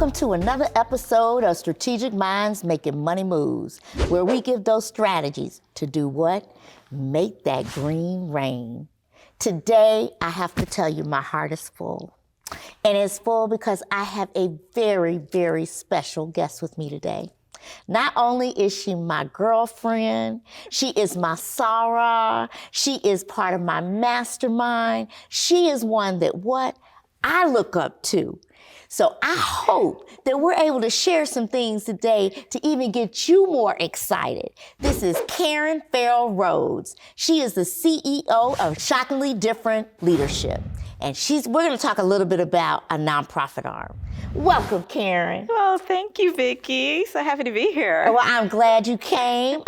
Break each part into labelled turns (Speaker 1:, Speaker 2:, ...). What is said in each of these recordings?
Speaker 1: Welcome to another episode of Strategic Minds Making Money Moves, where we give those strategies to do what? Make that green rain. Today, I have to tell you my heart is full. And it's full because I have a very, very special guest with me today. Not only is she my girlfriend, she is my soror, she is part of my mastermind. She is one that I look up to. So I hope that we're able to share some things today to even get you more excited. This is Karan Ferrell-Rhodes. She is the CEO of Shockingly Different Leadership. And we're going to talk a little bit about a nonprofit arm. Welcome, Karan.
Speaker 2: Well, thank you, Vicki. So happy to be here.
Speaker 1: Well, I'm glad you came.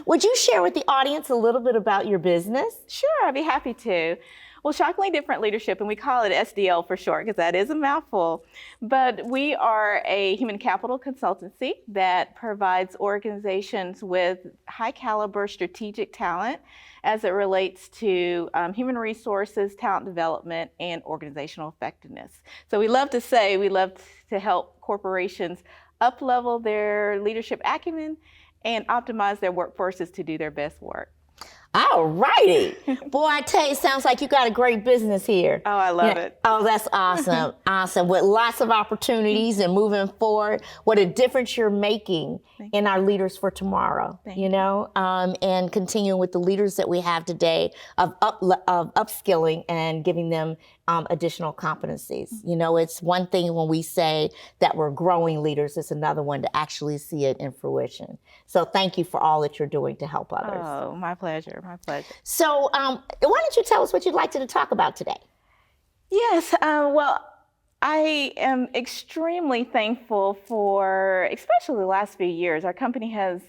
Speaker 1: Would you share with the audience a little bit about your business?
Speaker 2: Sure, I'd be happy to. Well, Shockingly Different Leadership, and we call it SDL for short because that is a mouthful, but we are a human capital consultancy that provides organizations with high caliber strategic talent as it relates to human resources, talent development, and organizational effectiveness. So we love to help corporations up-level their leadership acumen and optimize their workforces to do their best work.
Speaker 1: All righty. Boy, I tell you, it sounds like you got a great business here.
Speaker 2: Oh, I love it.
Speaker 1: Oh, that's awesome. Awesome. With lots of opportunities and moving forward, what a difference you're making in our leaders for tomorrow, and continuing with the leaders that we have today of upskilling and giving them additional competencies. It's one thing when we say that we're growing leaders, it's another one to actually see it in fruition. So thank you for all that you're doing to help others.
Speaker 2: Oh, my pleasure.
Speaker 1: So why don't you tell us what you'd like to talk about today?
Speaker 2: Yes, well, I am extremely thankful for, especially the last few years, our company has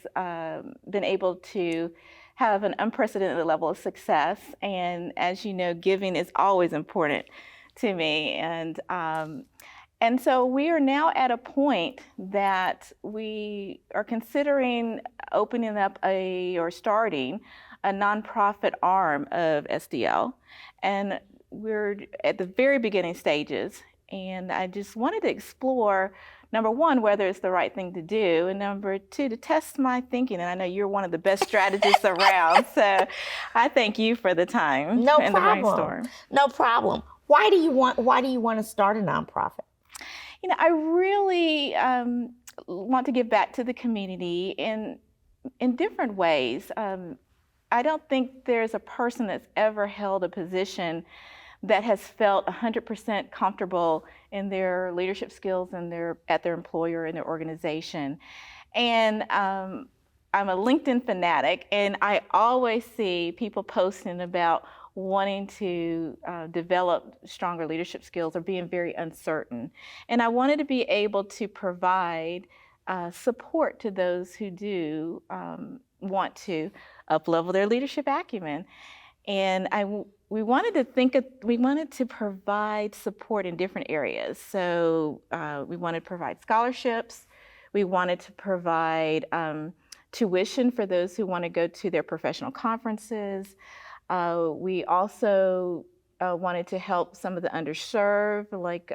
Speaker 2: been able to have an unprecedented level of success. And as you know, giving is always important to me. And so we are now at a point that we are considering opening up or starting a nonprofit arm of SDL. And we're at the very beginning stages. And I just wanted to explore, number one, whether it's the right thing to do, and number two, to test my thinking. And I know you're one of the best strategists around, so I thank you for the time and the brainstorm.
Speaker 1: No problem. Why do you want to start a nonprofit?
Speaker 2: I really want to give back to the community in different ways. I don't think there's a person that's ever held a position that has felt 100% comfortable in their leadership skills and at their employer and their organization. And I'm a LinkedIn fanatic, and I always see people posting about wanting to develop stronger leadership skills or being very uncertain. And I wanted to be able to provide support to those who do want to up-level their leadership acumen. And we wanted to provide support in different areas. So we wanted to provide scholarships. We wanted to provide tuition for those who want to go to their professional conferences. We also wanted to help some of the underserved, like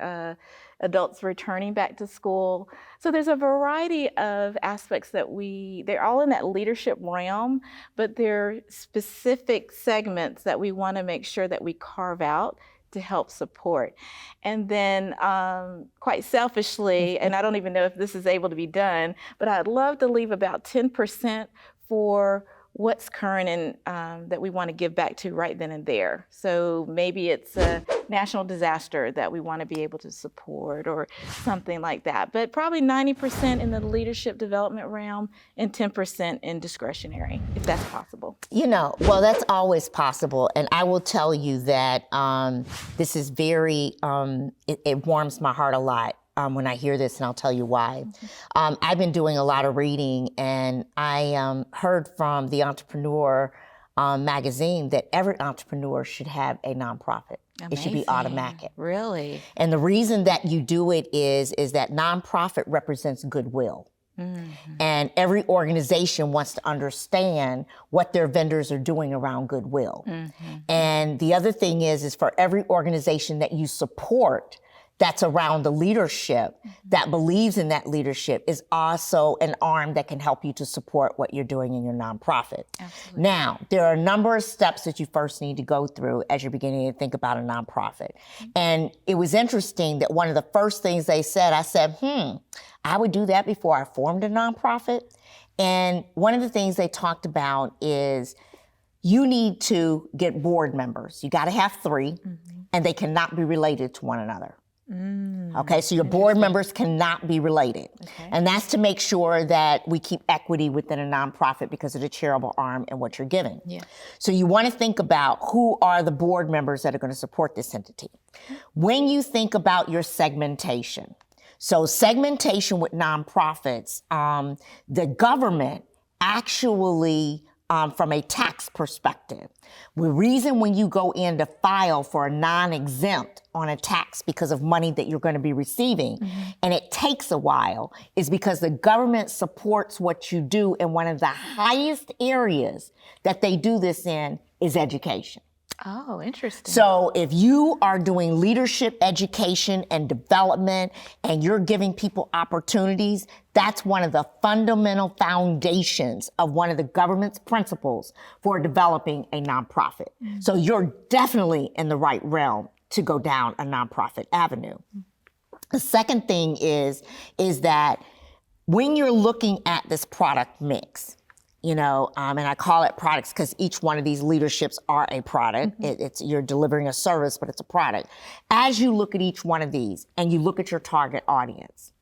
Speaker 2: adults returning back to school. So there's a variety of aspects they're all in that leadership realm, but they're specific segments that we want to make sure that we carve out to help support. And then quite selfishly, and I don't even know if this is able to be done, but I'd love to leave about 10% for what's current and that we want to give back to right then and there. So maybe it's a national disaster that we want to be able to support or something like that. But probably 90% in the leadership development realm and 10% in discretionary, if that's possible.
Speaker 1: Well, that's always possible. And I will tell you that this is very, it warms my heart a lot. When I hear this, and I'll tell you why. I've been doing a lot of reading, and I heard from the Entrepreneur magazine that every entrepreneur should have a nonprofit.
Speaker 2: Amazing.
Speaker 1: It should be automatic.
Speaker 2: Really?
Speaker 1: And the reason that you do it is that nonprofit represents goodwill. Mm-hmm. And every organization wants to understand what their vendors are doing around goodwill. Mm-hmm. And the other thing is for every organization that you support, that's around the leadership, that believes in that leadership, is also an arm that can help you to support what you're doing in your nonprofit.
Speaker 2: Absolutely.
Speaker 1: Now, there are a number of steps that you first need to go through as you're beginning to think about a nonprofit. And it was interesting that one of the first things they said, I said, I would do that before I formed a nonprofit. And one of the things they talked about is you need to get board members. You got to have 3, and they cannot be related to one another. Okay, so your board members cannot be related.
Speaker 2: Okay.
Speaker 1: And that's to make sure that we keep equity within a nonprofit because of the charitable arm and what you're giving.
Speaker 2: Yeah.
Speaker 1: So you want to think about who are the board members that are going to support this entity. When you think about your segmentation, so segmentation with nonprofits, the government actually, from a tax perspective, the reason when you go in to file for a non-exempt on a tax because of money that you're going to be receiving, and it takes a while, is because the government supports what you do, and one of the highest areas that they do this in is education.
Speaker 2: Oh, interesting.
Speaker 1: So if you are doing leadership education and development and you're giving people opportunities, that's one of the fundamental foundations of one of the government's principles for developing a nonprofit. So you're definitely in the right realm to go down a nonprofit avenue. The second thing is that when you're looking at this product mix, and I call it products because each one of these leaderships are a product. You're delivering a service, but it's a product. As you look at each one of these and you look at your target audience,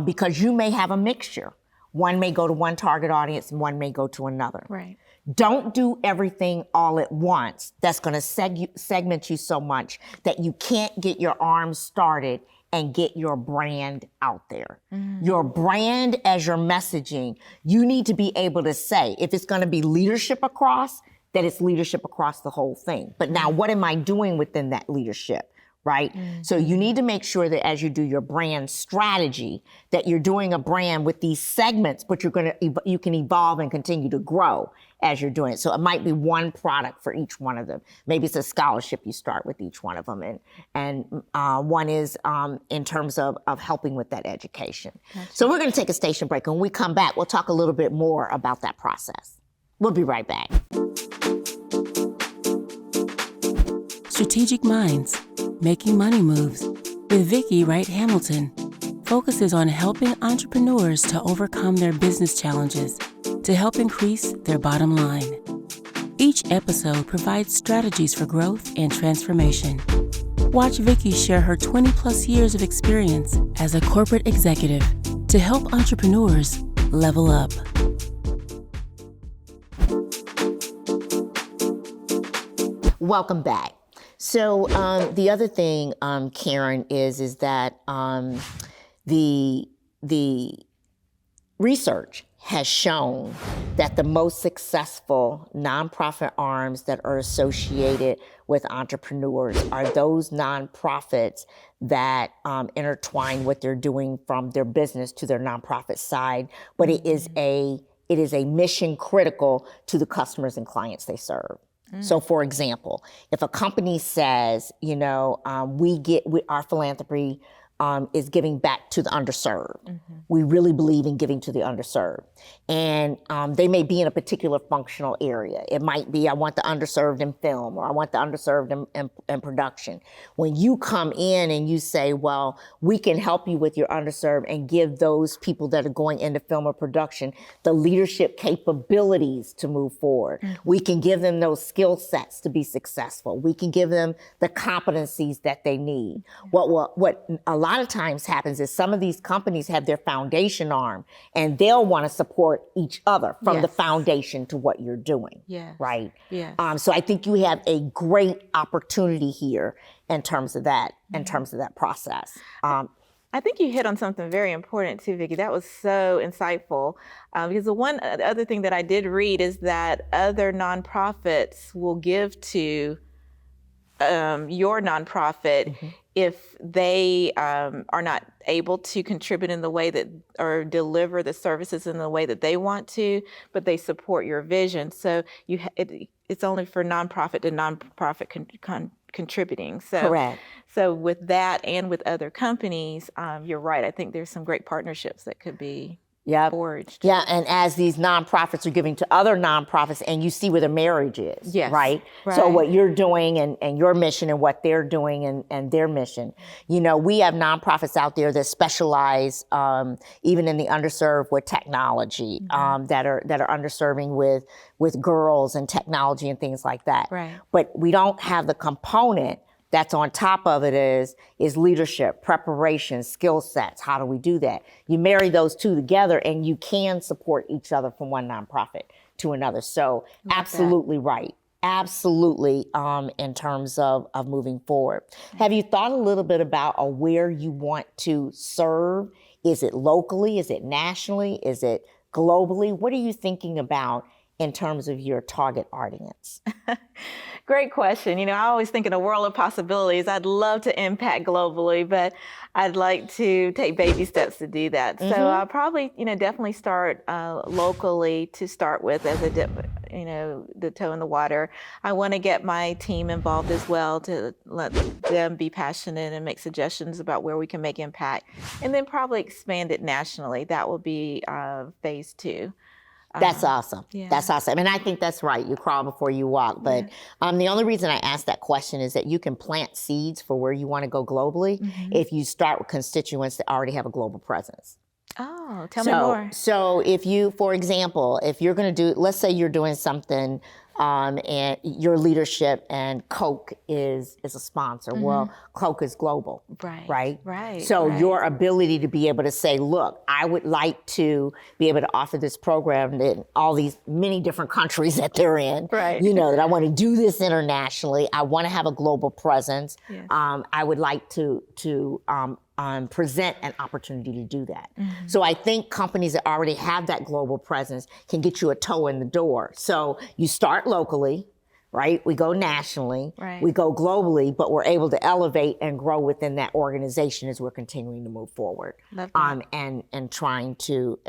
Speaker 1: because you may have a mixture. One may go to one target audience and one may go to another.
Speaker 2: Right.
Speaker 1: Don't do everything all at once. That's going to segment you so much that you can't get your arms started and get your brand out there. Your brand as your messaging, you need to be able to say, if it's going to be leadership across, that it's leadership across the whole thing. But now what am I doing within that leadership, right? So you need to make sure that as you do your brand strategy, that you're doing a brand with these segments, but you can evolve and continue to grow as you're doing it. So it might be one product for each one of them. Maybe it's a scholarship you start with each one of them. And one is in terms of helping with that education. Gotcha. So we're going to take a station break. And when we come back, we'll talk a little bit more about that process. We'll be right back.
Speaker 3: Strategic Minds, Making Money Moves with Vicki Wright Hamilton focuses on helping entrepreneurs to overcome their business challenges to help increase their bottom line. Each episode provides strategies for growth and transformation. Watch Vicki share her 20-plus years of experience as a corporate executive to help entrepreneurs level up.
Speaker 1: Welcome back. So the other thing, Karan, is that the research has shown that the most successful nonprofit arms that are associated with entrepreneurs are those nonprofits that intertwine what they're doing from their business to their nonprofit side, but it is a mission critical to the customers and clients they serve. So, for example, if a company says, our philanthropy is giving back to the underserved. We really believe in giving to the underserved. And they may be in a particular functional area. It might be, I want the underserved in film, or I want the underserved in production. When you come in and you say, well, we can help you with your underserved and give those people that are going into film or production the leadership capabilities to move forward. We can give them those skill sets to be successful. We can give them the competencies that they need. What a lot of times happens is some of these companies have their foundation arm, and they'll want to support each other from the foundation to what you're doing. Right? So I think you have a great opportunity here in terms of that, process.
Speaker 2: I think you hit on something very important too, Vicki. That was so insightful. Because the other thing that I did read is that other nonprofits will give to your nonprofit if they are not able to contribute in the way that, or deliver the services in the way that they want to, but they support your vision. So it's only for nonprofit to nonprofit contributing. So,
Speaker 1: Correct.
Speaker 2: So with that and with other companies, you're right. I think there's some great partnerships that could be forged.
Speaker 1: Yeah, and as these nonprofits are giving to other nonprofits, and you see where the marriage is,
Speaker 2: yes,
Speaker 1: right? So what you're doing and your mission and what they're doing and their mission. You know, we have nonprofits out there that specialize even in the underserved with technology, that are underserving with girls and technology and things like that.
Speaker 2: Right.
Speaker 1: But we don't have the component that's on top of it is leadership, preparation, skill sets. How do we do that? You marry those two together and you can support each other from one nonprofit to another. So absolutely right. Absolutely, in terms of moving forward. Have you thought a little bit about where you want to serve? Is it locally? Is it nationally? Is it globally? What are you thinking about in terms of your target audience?
Speaker 2: Great question. You know, I always think in a world of possibilities. I'd love to impact globally, but I'd like to take baby steps to do that. So I'll probably, definitely start locally to start with as a dip, the toe in the water. I want to get my team involved as well to let them be passionate and make suggestions about where we can make impact, and then probably expand it nationally. That will be phase 2.
Speaker 1: That's awesome. Yeah. That's awesome. And I think that's right. You crawl before you walk. But the only reason I asked that question is that you can plant seeds for where you want to go globally if you start with constituents that already have a global presence.
Speaker 2: Oh, tell me more.
Speaker 1: So if you, for example, if you're going to do, let's say you're doing something and your leadership and Coke is a sponsor. Well, Coke is global, right? So your ability to be able to say, look, I would like to be able to offer this program in all these many different countries that they're in, that I want to do this internationally. I want to have a global presence. Yes. I would like to present an opportunity to do that. So I think companies that already have that global presence can get you a toe in the door. So you start locally, right? We go nationally, we go globally, but we're able to elevate and grow within that organization as we're continuing to move forward. And trying to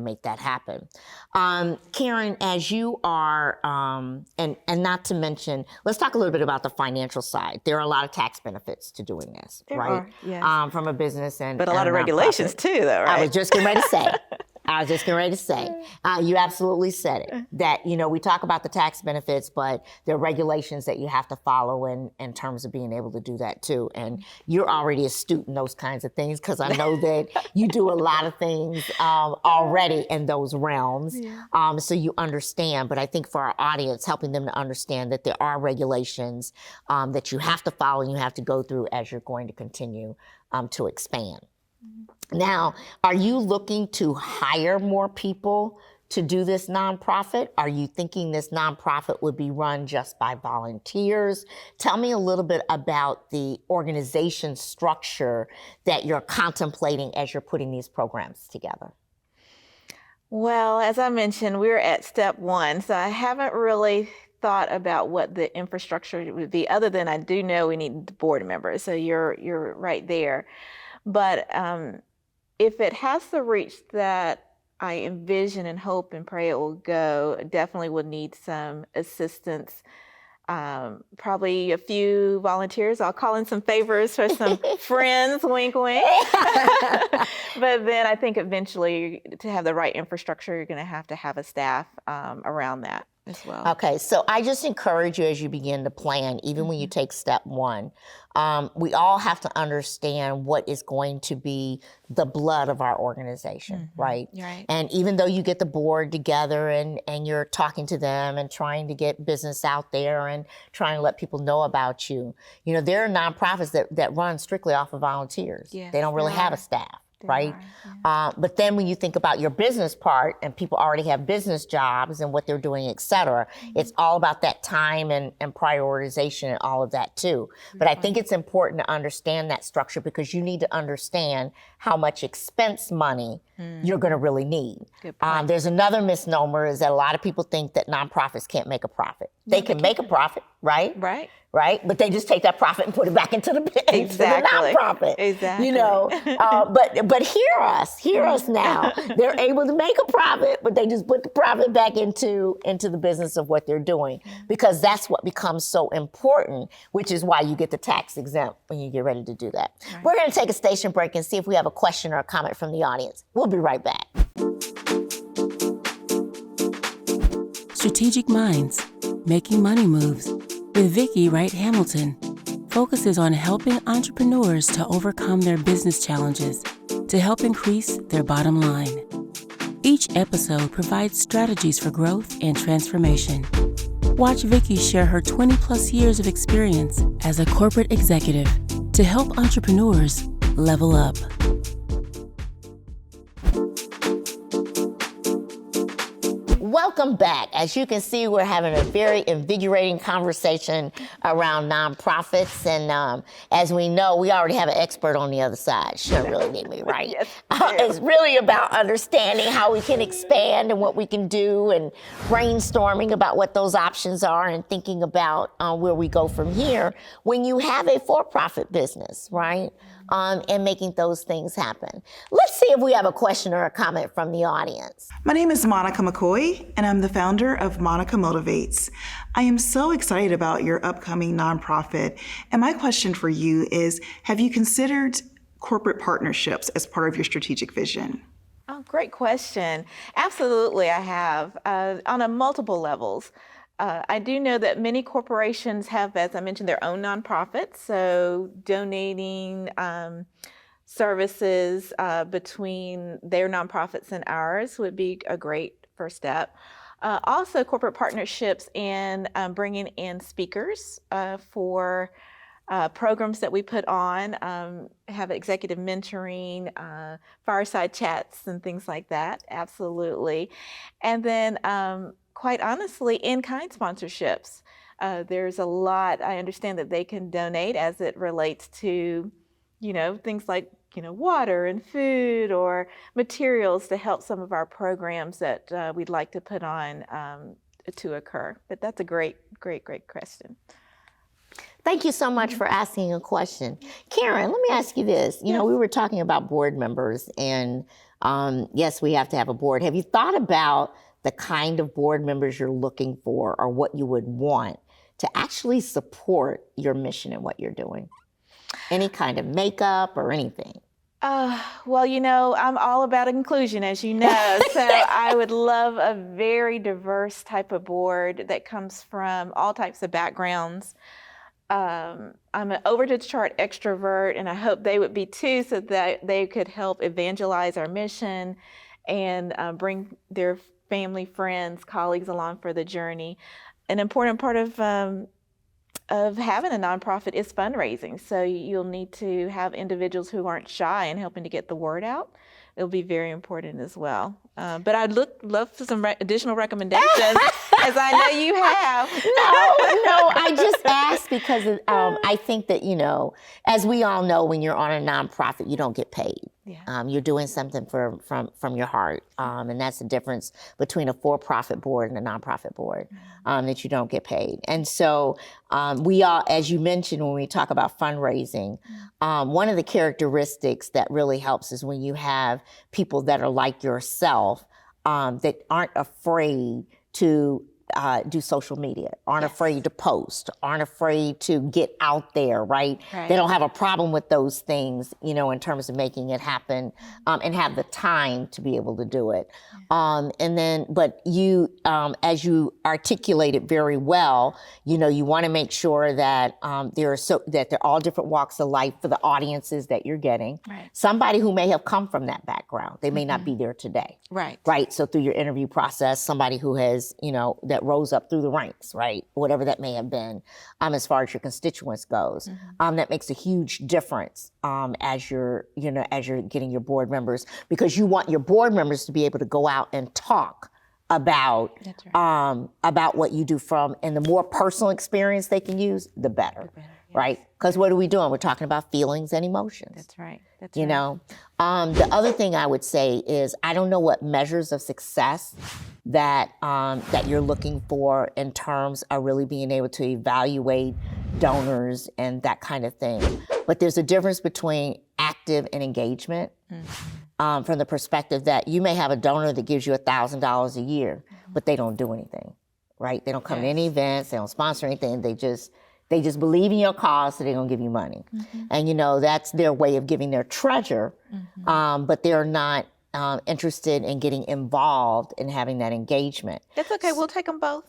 Speaker 1: make that happen. Karan, as you are, and not to mention, let's talk a little bit about the financial side. There are a lot of tax benefits to doing this, right? Yes. From a business
Speaker 2: but a lot of regulations too, though, right?
Speaker 1: I was just getting ready to say. You absolutely said it. That, we talk about the tax benefits, but there are regulations that you have to follow in terms of being able to do that too. And you're already astute in those kinds of things because I know that you do a lot of things already in those realms. So you understand. But I think for our audience, helping them to understand that there are regulations that you have to follow and you have to go through as you're going to continue to expand. Now, are you looking to hire more people to do this nonprofit? Are you thinking this nonprofit would be run just by volunteers? Tell me a little bit about the organization structure that you're contemplating as you're putting these programs together.
Speaker 2: Well, as I mentioned, we're at step 1, so I haven't really thought about what the infrastructure would be, other than I do know we need board members, so you're right there. But if it has the reach that I envision and hope and pray it will go, definitely would need some assistance, probably a few volunteers. I'll call in some favors for some friends, wink, wink. But then I think eventually to have the right infrastructure, you're going to have a staff around that as well.
Speaker 1: Okay, so I just encourage you as you begin to plan, even when you take step 1, we all have to understand what is going to be the blood of our organization, right? And even though you get the board together and you're talking to them and trying to get business out there and trying to let people know about you, there are nonprofits that run strictly off of volunteers. They don't really have a staff. Right? But then when you think about your business part and people already have business jobs and what they're doing, et cetera, it's all about that time and prioritization and all of that too. But I think it's important to understand that structure because you need to understand how much expense money you're going to really need.
Speaker 2: Good point.
Speaker 1: There's another misnomer is that a lot of people think that nonprofits can't make a profit. They can make a profit, right? Right? But they just take that profit and put it back into the nonprofit.
Speaker 2: Exactly.
Speaker 1: You know, but hear us now. They're able to make a profit, but they just put the profit back into the business of what they're doing, because that's what becomes so important, which is why you get the tax exempt when you get ready to do that. Right. We're going to take a station break and see if we have a question or a comment from the audience. We'll be right back.
Speaker 3: Strategic Minds, Making Money Moves with Vicki Wright Hamilton focuses on helping entrepreneurs to overcome their business challenges to help increase their bottom line. Each episode provides strategies for growth and transformation. Watch Vicki share her 20-plus years of experience as a corporate executive to help entrepreneurs level up.
Speaker 1: Welcome back. As you can see, we're having a very invigorating conversation around nonprofits. And as we know, we already have an expert on the other side. She don't really need me, right?
Speaker 2: Yes,
Speaker 1: it's really about understanding how we can expand and what we can do, and brainstorming about what those options are, and thinking about where we go from here when you have a for-profit business, right? And making those things happen. Let's see if we have a question or a comment from the audience.
Speaker 4: My name is Monica McCoy, and I'm the founder of Monica Motivates. I am so excited about your upcoming nonprofit. And my question for you is, have you considered corporate partnerships as part of your strategic vision?
Speaker 2: Oh, great question. Absolutely, I have, on a multiple levels. I do know that many corporations have, as I mentioned, their own nonprofits, so donating services between their nonprofits and ours would be a great first step. Also, corporate partnerships and bringing in speakers for programs that we put on, have executive mentoring, fireside chats, and things like that, absolutely. And then, quite honestly, in-kind sponsorships. There's a lot, I understand, that they can donate as it relates to, things like, water and food or materials to help some of our programs that we'd like to put on to occur. But that's a great question.
Speaker 1: Thank you so much for asking a question. Karan, let me ask you this. We were talking about board members, and yes, we have to have a board. Have you thought about the kind of board members you're looking for, or what you would want to actually support your mission and what you're doing? Any kind of makeup or anything?
Speaker 2: Well, I'm all about inclusion, as you know, so I would love a very diverse type of board that comes from all types of backgrounds. I'm an over-the-chart extrovert, and I hope they would be too, so that they could help evangelize our mission and bring their family, friends, colleagues along for the journey. An important part of having a nonprofit is fundraising. So you'll need to have individuals who aren't shy in helping to get the word out. It'll be very important as well. But I'd love for some additional recommendations, as I know you have.
Speaker 1: No, I just asked because I think that, as we all know, when you're on a nonprofit, you don't get paid. Yeah. You're doing something from your heart, and that's the difference between a for-profit board and a nonprofit board, that you don't get paid. And so we all, as you mentioned, when we talk about fundraising, one of the characteristics that really helps is when you have people that are like yourself, that aren't afraid to do social media, aren't afraid to post, aren't afraid to get out there, right? They don't have a problem with those things, in terms of making it happen, and have the time to be able to do it. But you, as you articulated very well, you want to make sure that that they're all different walks of life for the audiences that you're getting. Right. Somebody who may have come from that background, they may not be there today. Right. So through your interview process, somebody who has, that rose up through the ranks, right? Whatever that may have been, as far as your constituents goes, that makes a huge difference as you're getting your board members, because you want your board members to be able to go out and talk about what you do and the more personal experience they can use, the better. right? Because what are we doing? We're talking about feelings and emotions.
Speaker 2: That's right. That's
Speaker 1: You
Speaker 2: right.
Speaker 1: know, the other thing I would say is I don't know what measures of success that that you're looking for in terms of really being able to evaluate donors and that kind of thing. But there's a difference between active and engagement from the perspective that you may have a donor that gives you $1,000 a year, but they don't do anything, right? They don't come to any events, they don't sponsor anything. They just believe in your cause, so they're gonna give you money. And you know, that's their way of giving their treasure, but they're not interested in getting involved in having that engagement.
Speaker 2: That's okay. We'll take them both.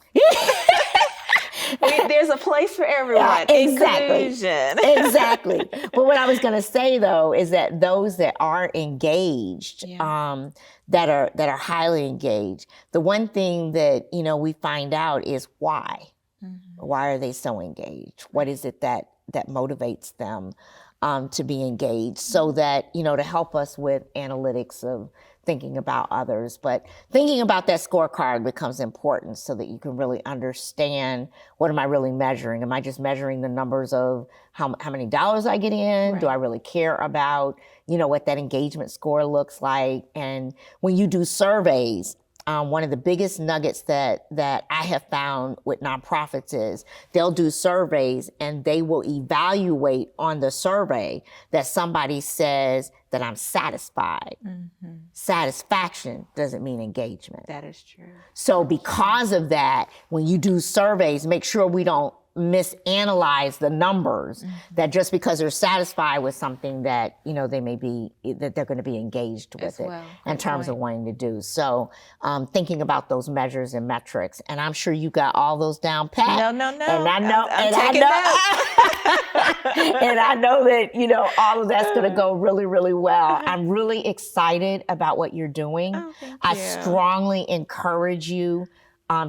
Speaker 2: There's a place for everyone.
Speaker 1: Yeah, exactly.
Speaker 2: Inclusion.
Speaker 1: Exactly. But what I was going to say though is that those that are engaged, that are highly engaged, the one thing that we find out is why. Why are they so engaged? What is it that motivates them to be engaged? So that to help us with analytics of thinking about others, but thinking about that scorecard becomes important so that you can really understand, what am I really measuring? Am I just measuring the numbers of how many dollars I get in? Right. Do I really care about, what that engagement score looks like? And when you do surveys, one of the biggest nuggets that I have found with nonprofits is they'll do surveys and they will evaluate on the survey that somebody says that I'm satisfied. Satisfaction doesn't mean engagement.
Speaker 2: That is true.
Speaker 1: So because of that, when you do surveys, make sure we don't misanalyze the numbers, that just because they're satisfied with something that, they may be, that they're going to be engaged with it in terms of wanting to do. So thinking about those measures and metrics, and I'm sure you got all those down pat.
Speaker 2: No.
Speaker 1: And I know,
Speaker 2: I'm taking
Speaker 1: and I know that, all of that's going to go really, really well. I'm really excited about what you're doing.
Speaker 2: Oh, thank you.
Speaker 1: I strongly encourage you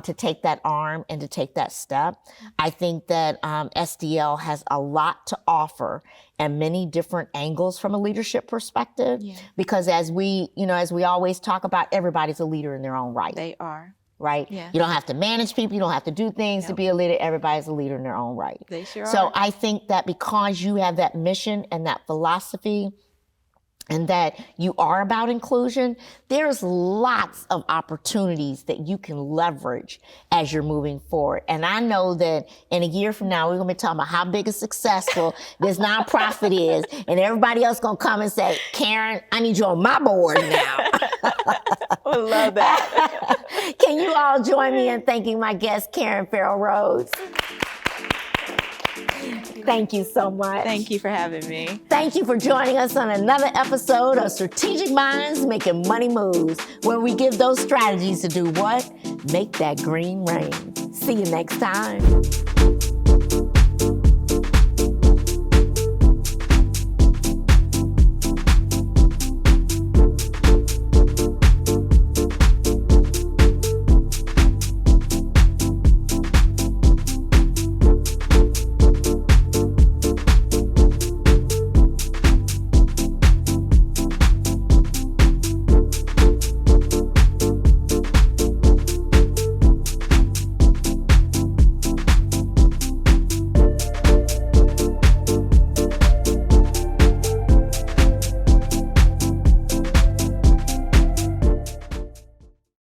Speaker 1: to take that arm and to take that step. I think that SDL has a lot to offer and many different angles from a leadership perspective. Because as we always talk about, everybody's a leader in their own right.
Speaker 2: They are.
Speaker 1: Right?
Speaker 2: Yeah.
Speaker 1: You don't have to manage people. You don't have to do things to be a leader. Everybody's a leader in their own right.
Speaker 2: They sure
Speaker 1: So
Speaker 2: are.
Speaker 1: I think that because you have that mission and that philosophy, and that you are about inclusion, there's lots of opportunities that you can leverage as you're moving forward. And I know that in a year from now, we're gonna be talking about how big and successful this nonprofit is, and everybody else gonna come and say, Karen, I need you on my board now.
Speaker 2: I love that.
Speaker 1: Can you all join me in thanking my guest, Karan Ferrell-Rhodes? Thank you so much.
Speaker 2: Thank you for having me.
Speaker 1: Thank you for joining us on another episode of Strategic Minds Making Money Moves, where we give those strategies to do what? Make that green rain. See you next time.